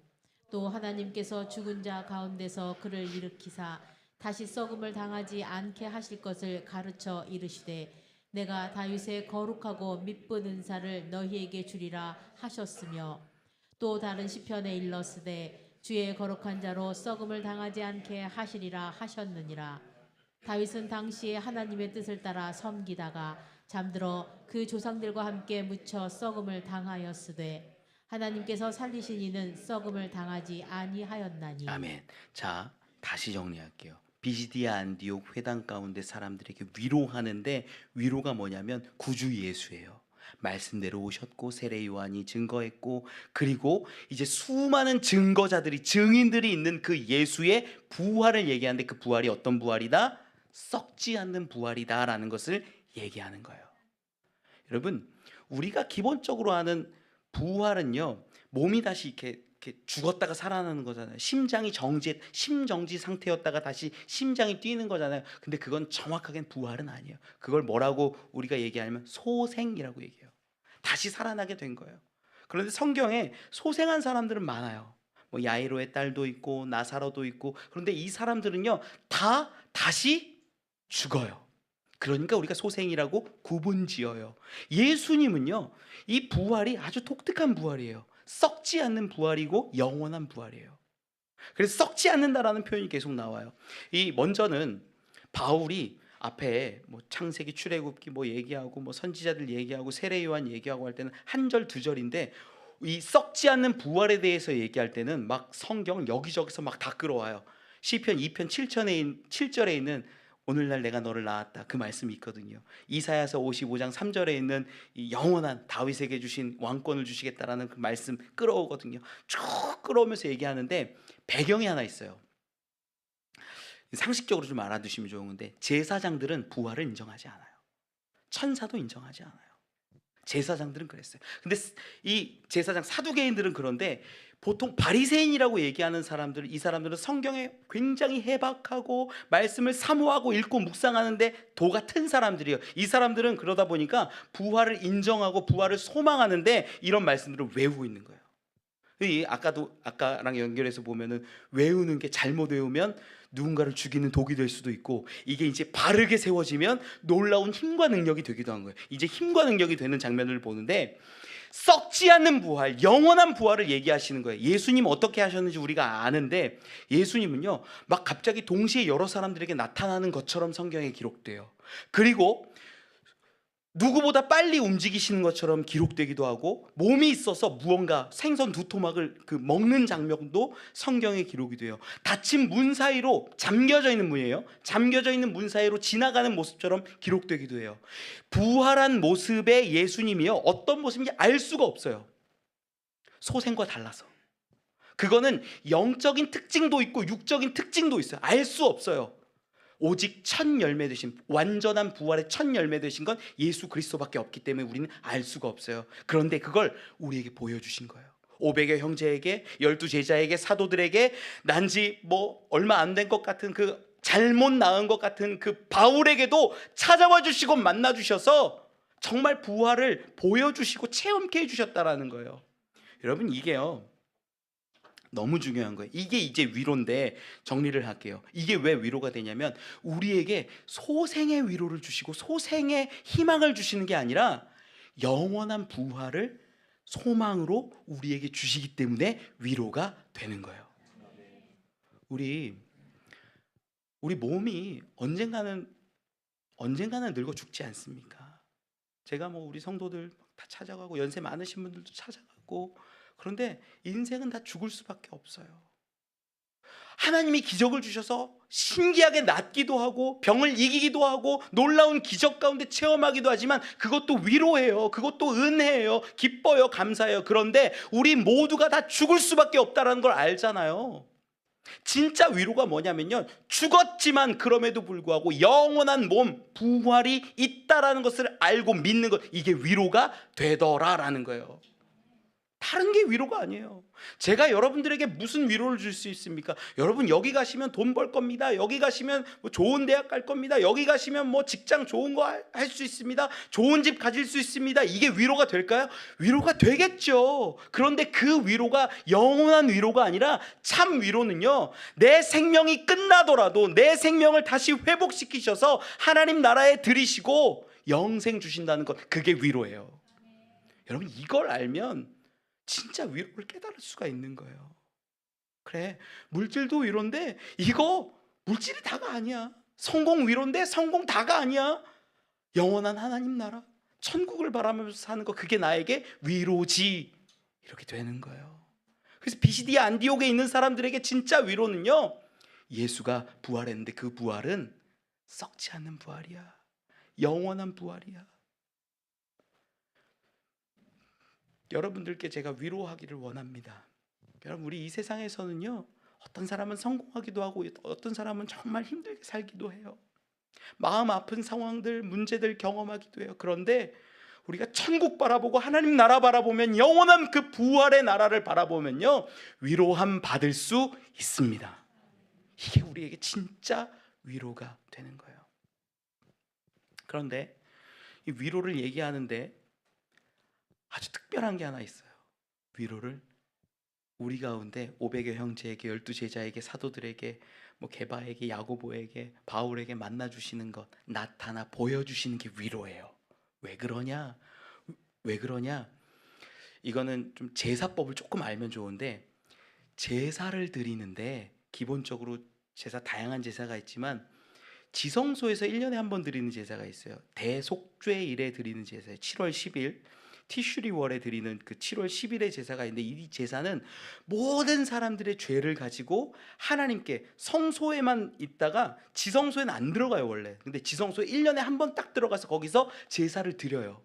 S2: 또 하나님께서 죽은 자 가운데서 그를 일으키사 다시 썩음을 당하지 않게 하실 것을 가르쳐 이르시되 내가 다윗의 거룩하고 미쁜 은사를 너희에게 주리라 하셨으며 또 다른 시편에 일렀으되 주의 거룩한 자로 썩음을 당하지 않게 하시리라 하셨느니라. 다윗은 당시에 하나님의 뜻을 따라 섬기다가 잠들어 그 조상들과 함께 묻혀 썩음을 당하였으되 하나님께서 살리신 이는 썩음을 당하지 아니하였나니.
S1: 아멘. 자, 다시 정리할게요. 비시디아 안디옥 회당 가운데 사람들에게 위로하는데, 위로가 뭐냐면 구주 예수예요. 말씀대로 오셨고 세례 요한이 증거했고, 그리고 이제 수많은 증거자들이, 증인들이 있는 그 예수의 부활을 얘기하는데, 그 부활이 어떤 부활이다? 썩지 않는 부활이다라는 것을 얘기하는 거예요. 여러분, 우리가 기본적으로 아는 부활은요, 몸이 다시 이렇게 죽었다가 살아나는 거잖아요. 심정지 상태였다가 다시 심장이 뛰는 거잖아요. 근데 그건 정확하게는 부활은 아니에요. 그걸 뭐라고 우리가 얘기하면 소생이라고 얘기해요. 다시 살아나게 된 거예요. 그런데 성경에 소생한 사람들은 많아요. 뭐 야이로의 딸도 있고 나사로도 있고. 그런데 이 사람들은요, 다 다시 죽어요. 그러니까 우리가 소생이라고 구분지어요. 예수님은요, 이 부활이 아주 독특한 부활이에요. 썩지 않는 부활이고 영원한 부활이에요. 그래서 썩지 않는다라는 표현이 계속 나와요. 이 먼저는 바울이 앞에 뭐 창세기, 출애굽기 뭐 얘기하고 뭐 선지자들 얘기하고 세례 요한 얘기하고 할 때는 한 절 두 절인데, 이 썩지 않는 부활에 대해서 얘기할 때는 막 성경을 여기저기서 막 다 끌어와요. 시편 2편 7절에 있는 오늘날 내가 너를 낳았다, 그 말씀이 있거든요. 이사야서 55장 3절에 있는 이 영원한 다윗에게 주신 왕권을 주시겠다라는 그 말씀 끌어오거든요. 쭉 끌어오면서 얘기하는데 배경이 하나 있어요. 상식적으로 좀 알아두시면 좋은 건데, 제사장들은 부활을 인정하지 않아요. 천사도 인정하지 않아요. 제사장들은 그랬어요. 근데 이 제사장 사두개인들은 그런데, 보통 바리새인이라고 얘기하는 사람들, 이 사람들은 성경에 굉장히 해박하고 말씀을 사모하고 읽고 묵상하는데 도 같은 사람들이에요. 이 사람들은 그러다 보니까 부활을 인정하고 부활을 소망하는데 이런 말씀들을 외우고 있는 거예요. 아까랑 연결해서 보면은, 외우는 게 잘못 외우면 누군가를 죽이는 독이 될 수도 있고, 이게 이제 바르게 세워지면 놀라운 힘과 능력이 되기도 한 거예요. 이제 힘과 능력이 되는 장면을 보는데, 썩지 않는 부활, 영원한 부활을 얘기하시는 거예요. 예수님 어떻게 하셨는지 우리가 아는데, 예수님은요 막 갑자기 동시에 여러 사람들에게 나타나는 것처럼 성경에 기록돼요. 그리고 누구보다 빨리 움직이시는 것처럼 기록되기도 하고, 몸이 있어서 무언가 생선 두 토막을 먹는 장면도 성경에 기록이 돼요. 닫힌 문 사이로, 잠겨져 있는 문이에요. 잠겨져 있는 문 사이로 지나가는 모습처럼 기록되기도 해요. 부활한 모습의 예수님이요, 어떤 모습인지 알 수가 없어요. 소생과 달라서. 그거는 영적인 특징도 있고 육적인 특징도 있어요. 알 수 없어요. 오직 첫 열매 되신, 완전한 부활의 첫 열매 되신 건 예수 그리스도밖에 없기 때문에 우리는 알 수가 없어요. 그런데 그걸 우리에게 보여주신 거예요. 500여 형제에게, 12제자에게, 사도들에게, 난지 뭐 얼마 안 된 것 같은 그 잘못 낳은 것 같은 그 바울에게도 찾아와 주시고 만나 주셔서 정말 부활을 보여주시고 체험케 해주셨다라는 거예요. 여러분, 이게요 너무 중요한 거예요. 이게 이제 위로인데, 정리를 할게요. 이게 왜 위로가 되냐면, 우리에게 소생의 위로를 주시고 소생의 희망을 주시는 게 아니라 영원한 부활을 소망으로 우리에게 주시기 때문에 위로가 되는 거예요. 우리 몸이 언젠가는 늙어 죽지 않습니까? 제가 뭐 우리 성도들 다 찾아가고, 연세 많으신 분들도 찾아가고, 그런데 인생은 다 죽을 수밖에 없어요. 하나님이 기적을 주셔서 신기하게 낫기도 하고 병을 이기기도 하고 놀라운 기적 가운데 체험하기도 하지만, 그것도 위로예요. 그것도 은혜예요. 기뻐요. 감사해요. 그런데 우리 모두가 다 죽을 수밖에 없다는 걸 알잖아요. 진짜 위로가 뭐냐면요, 죽었지만 그럼에도 불구하고 영원한 몸, 부활이 있다라는 것을 알고 믿는 것, 이게 위로가 되더라라는 거예요. 다른 게 위로가 아니에요. 제가 여러분들에게 무슨 위로를 줄 수 있습니까? 여러분, 여기 가시면 돈 벌 겁니다. 여기 가시면 뭐 좋은 대학 갈 겁니다. 여기 가시면 뭐 직장 좋은 거 할 수 있습니다. 좋은 집 가질 수 있습니다. 이게 위로가 될까요? 위로가 되겠죠. 그런데 그 위로가 영원한 위로가 아니라, 참 위로는요, 내 생명이 끝나더라도 내 생명을 다시 회복시키셔서 하나님 나라에 들이시고 영생 주신다는 것, 그게 위로예요. 여러분, 이걸 알면 진짜 위로를 깨달을 수가 있는 거예요. 그래, 물질도 위로인데 이거 물질이 다가 아니야. 성공 위로인데 성공 다가 아니야. 영원한 하나님 나라, 천국을 바라면서 사는 거, 그게 나에게 위로지. 이렇게 되는 거예요. 그래서 비시디아 안디옥에 있는 사람들에게 진짜 위로는요, 예수가 부활했는데 그 부활은 썩지 않는 부활이야. 영원한 부활이야. 여러분들께 제가 위로하기를 원합니다. 여러분, 우리 이 세상에서는요, 어떤 사람은 성공하기도 하고 어떤 사람은 정말 힘들게 살기도 해요. 마음 아픈 상황들, 문제들 경험하기도 해요. 그런데 우리가 천국 바라보고 하나님 나라 바라보면, 영원한 그 부활의 나라를 바라보면요, 위로함 받을 수 있습니다. 이게 우리에게 진짜 위로가 되는 거예요. 그런데 이 위로를 얘기하는데 아주 특별한 게 하나 있어요. 위로를 우리 가운데 500여 형제에게, 12제자에게, 사도들에게, 게바에게, 야고보에게, 바울에게 만나주시는 것, 나타나 보여주시는 게 위로예요. 왜 그러냐? 이거는 좀 제사법을 조금 알면 좋은데, 제사를 드리는데 기본적으로 다양한 제사가 있지만 지성소에서 1년에 한 번 드리는 제사가 있어요. 대속죄일에 드리는 제사예요. 7월 10일 티슈리월에 드리는 그 7월 10일의 제사가 있는데, 이 제사는 모든 사람들의 죄를 가지고 하나님께, 성소에만 있다가 지성소에는 안 들어가요 원래. 근데 지성소에 1년에 한 번 딱 들어가서 거기서 제사를 드려요.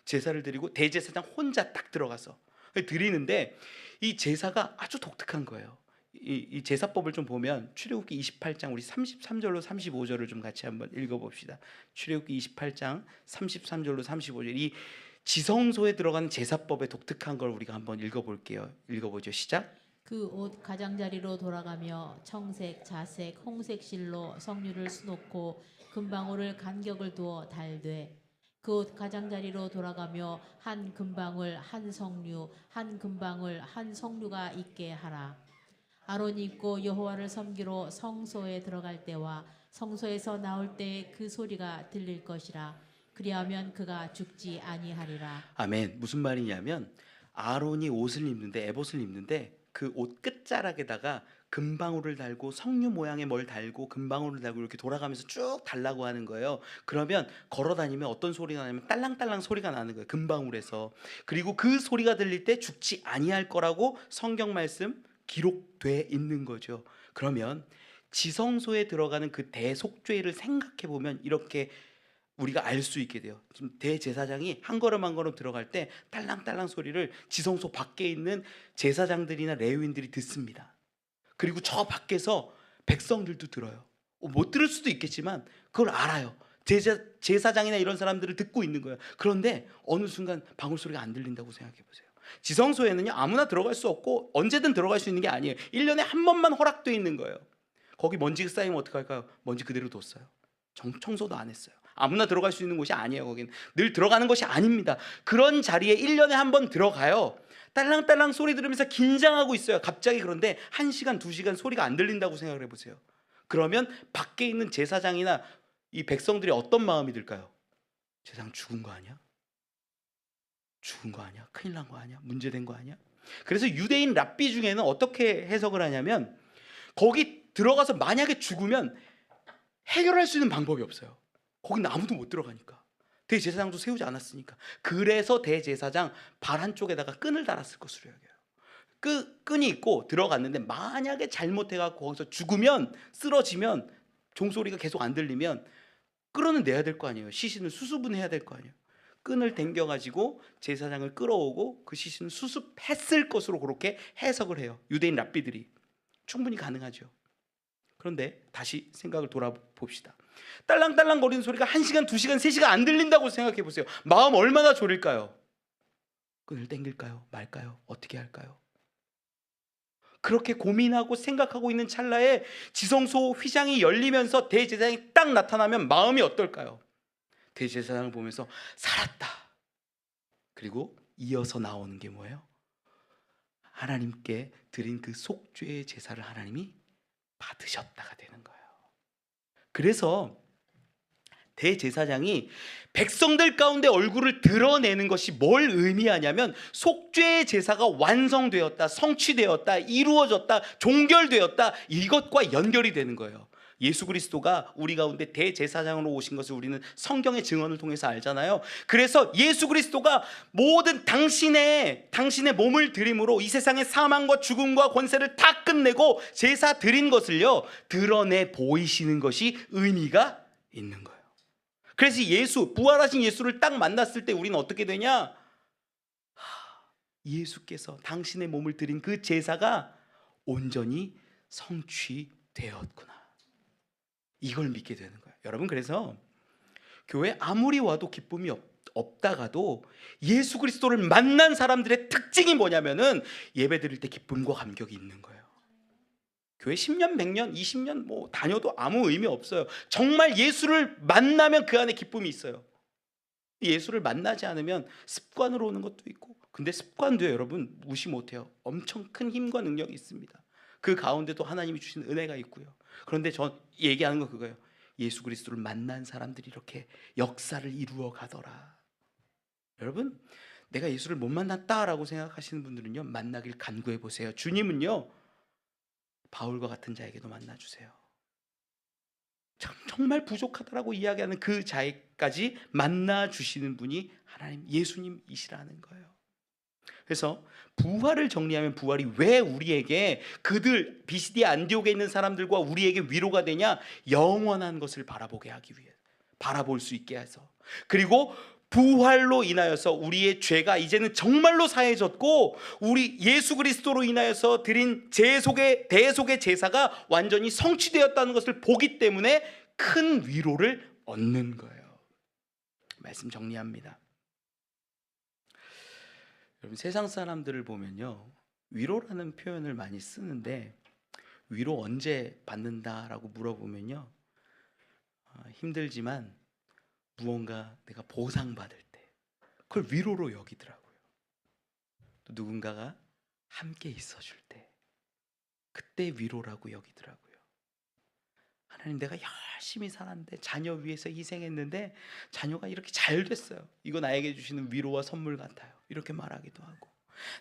S1: 제사를 드리고 대제사장 혼자 딱 들어가서 드리는데, 이 제사가 아주 독특한 거예요. 이 제사법을 좀 보면 출애굽기 28장 우리 33절로 35절을 좀 같이 한번 읽어봅시다. 출애굽기 28장 33절로 35절, 이 지성소에 들어가는 제사법의 독특한 걸 우리가 한번 읽어볼게요. 읽어보죠. 시작.
S2: 그 옷 가장자리로 돌아가며 청색, 자색, 홍색 실로 성류를 수놓고 금방울을 간격을 두어 달되, 그 옷 가장자리로 돌아가며 한 금방울 한 성류, 한 금방울 한 성류가 있게 하라. 아론이 입고 여호와를 섬기러 성소에 들어갈 때와 성소에서 나올 때 그 소리가 들릴 것이라. 그리하면 그가 죽지 아니하리라.
S1: 아멘. 무슨 말이냐면, 아론이 옷을 입는데, 에봇을 입는데 그 옷 끝자락에다가 금방울을 달고 성류 모양의 뭘 달고 금방울을 달고 이렇게 돌아가면서 쭉 달라고 하는 거예요. 그러면 걸어 다니면 어떤 소리가 나냐면 딸랑딸랑 소리가 나는 거예요. 금방울에서. 그리고 그 소리가 들릴 때 죽지 아니할 거라고 성경 말씀 기록돼 있는 거죠. 그러면 지성소에 들어가는 그 대속죄를 생각해 보면 이렇게 우리가 알 수 있게 돼요. 지금 대제사장이 한 걸음 한 걸음 들어갈 때 딸랑딸랑 소리를 지성소 밖에 있는 제사장들이나 레위인들이 듣습니다. 그리고 저 밖에서 백성들도 들어요. 못 들을 수도 있겠지만 그걸 알아요. 제사장이나 이런 사람들을 듣고 있는 거예요. 그런데 어느 순간 방울소리가 안 들린다고 생각해 보세요. 지성소에는요, 아무나 들어갈 수 없고 언제든 들어갈 수 있는 게 아니에요. 1년에 한 번만 허락되어 있는 거예요. 거기 먼지가 쌓이면 어떡할까요? 먼지 그대로 뒀어요. 청소도 안 했어요. 아무나 들어갈 수 있는 곳이 아니에요. 거기는 늘 들어가는 것이 아닙니다. 그런 자리에 1년에 한 번 들어가요. 딸랑딸랑 소리 들으면서 긴장하고 있어요. 갑자기. 그런데 1시간 2시간 소리가 안 들린다고 생각을 해보세요. 그러면 밖에 있는 제사장이나 이 백성들이 어떤 마음이 들까요? 제사장 죽은 거 아니야? 죽은 거 아니야? 큰일 난 거 아니야? 문제된 거 아니야? 그래서 유대인 랍비 중에는 어떻게 해석을 하냐면, 거기 들어가서 만약에 죽으면 해결할 수 있는 방법이 없어요. 거긴 아무도 못 들어가니까. 대제사장도 세우지 않았으니까. 그래서 대제사장 발 한쪽에다가 끈을 달았을 것으로 여겨요. 끈이 있고 들어갔는데 만약에 잘못해갖고 거기서 죽으면, 쓰러지면, 종소리가 계속 안 들리면 끌어는 내야 될 거 아니에요. 시신을 수습은 해야 될 거 아니에요. 끈을 당겨가지고 제사장을 끌어오고 그 시신을 수습했을 것으로 그렇게 해석을 해요. 유대인 랍비들이. 충분히 가능하죠. 그런데 다시 생각을 돌아봅시다. 딸랑딸랑 거리는 소리가 1시간, 2시간, 3시간 안 들린다고 생각해 보세요. 마음 얼마나 졸일까요? 끈을 당길까요? 말까요? 어떻게 할까요? 그렇게 고민하고 생각하고 있는 찰나에 지성소 휘장이 열리면서 대제사장이 딱 나타나면 마음이 어떨까요? 대제사장을 보면서 살았다. 그리고 이어서 나오는 게 뭐예요? 하나님께 드린 그 속죄의 제사를 하나님이 받으셨다가 되는 거예요. 그래서 대제사장이 백성들 가운데 얼굴을 드러내는 것이 뭘 의미하냐면, 속죄의 제사가 완성되었다, 성취되었다, 이루어졌다, 종결되었다, 이것과 연결이 되는 거예요. 예수 그리스도가 우리 가운데 대제사장으로 오신 것을 우리는 성경의 증언을 통해서 알잖아요. 그래서 예수 그리스도가 모든 당신의 몸을 드림으로 이 세상의 사망과 죽음과 권세를 다 끝내고 제사 드린 것을요 드러내 보이시는 것이 의미가 있는 거예요. 그래서 부활하신 예수를 딱 만났을 때 우리는 어떻게 되냐? 예수께서 당신의 몸을 드린 그 제사가 온전히 성취되었구나, 이걸 믿게 되는 거예요. 여러분, 그래서 교회 아무리 와도 기쁨이 없다가도 예수 그리스도를 만난 사람들의 특징이 뭐냐면은 예배 드릴 때 기쁨과 감격이 있는 거예요. 교회 10년, 100년, 20년 뭐 다녀도 아무 의미 없어요. 정말 예수를 만나면 그 안에 기쁨이 있어요. 예수를 만나지 않으면 습관으로 오는 것도 있고, 근데 습관도요 여러분 무시 못해요. 엄청 큰 힘과 능력이 있습니다. 그 가운데도 하나님이 주신 은혜가 있고요. 그런데 전 얘기하는 거 그거예요. 예수 그리스도를 만난 사람들이 이렇게 역사를 이루어 가더라. 여러분, 내가 예수를 못 만났다라고 생각하시는 분들은요 만나길 간구해 보세요. 주님은요 바울과 같은 자에게도 만나주세요. 정말 부족하다라고 이야기하는 그 자에까지 만나주시는 분이 하나님 예수님이시라는 거예요. 그래서 부활을 정리하면, 부활이 왜 우리에게, 그들 비시디아 안디옥에 있는 사람들과 우리에게 위로가 되냐? 영원한 것을 바라보게 하기 위해, 바라볼 수 있게 해서, 그리고 부활로 인하여서 우리의 죄가 이제는 정말로 사해졌고 우리 예수 그리스도로 인하여서 드린 대속의 제사가 완전히 성취되었다는 것을 보기 때문에 큰 위로를 얻는 거예요. 말씀 정리합니다. 여러분, 세상 사람들을 보면요 위로라는 표현을 많이 쓰는데, 위로 언제 받는다라고 물어보면요 힘들지만 무언가 내가 보상받을 때 그걸 위로로 여기더라고요. 또 누군가가 함께 있어줄 때 그때 위로라고 여기더라고요. 하나님, 내가 열심히 살았는데 자녀 위해서 희생했는데 자녀가 이렇게 잘 됐어요. 이거 나에게 주시는 위로와 선물 같아요. 이렇게 말하기도 하고,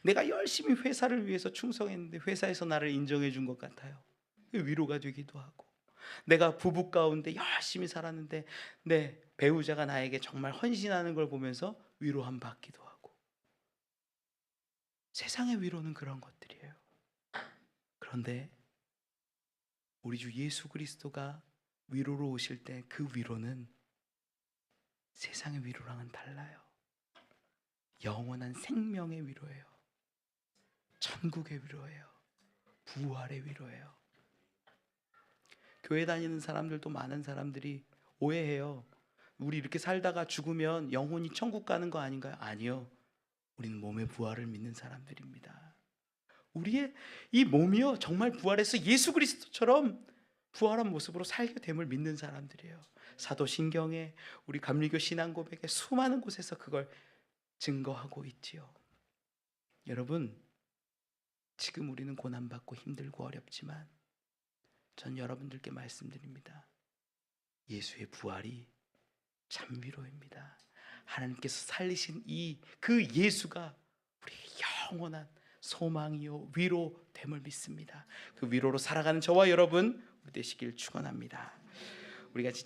S1: 내가 열심히 회사를 위해서 충성했는데 회사에서 나를 인정해 준 것 같아요. 위로가 되기도 하고, 내가 부부 가운데 열심히 살았는데 내 배우자가 나에게 정말 헌신하는 걸 보면서 위로함 받기도 하고, 세상의 위로는 그런 것들이에요. 그런데 우리 주 예수 그리스도가 위로로 오실 때 그 위로는 세상의 위로랑은 달라요. 영원한 생명의 위로예요. 천국의 위로예요. 부활의 위로예요. 교회 다니는 사람들도 많은 사람들이 오해해요. 우리 이렇게 살다가 죽으면 영혼이 천국 가는 거 아닌가요? 아니요. 우리는 몸의 부활을 믿는 사람들입니다. 우리의 이 몸이요 정말 부활해서 예수 그리스도처럼 부활한 모습으로 살게 됨을 믿는 사람들이에요. 사도신경에, 우리 감리교 신앙고백에 수많은 곳에서 그걸 증거하고 있지요. 여러분, 지금 우리는 고난받고 힘들고 어렵지만 전 여러분들께 말씀드립니다. 예수의 부활이 참 위로입니다. 하나님께서 살리신 그 예수가 우리의 영원한 소망이요 위로됨을 믿습니다. 그 위로로 살아가는 저와 여러분 우리 되시길 축원합니다. 우리 같이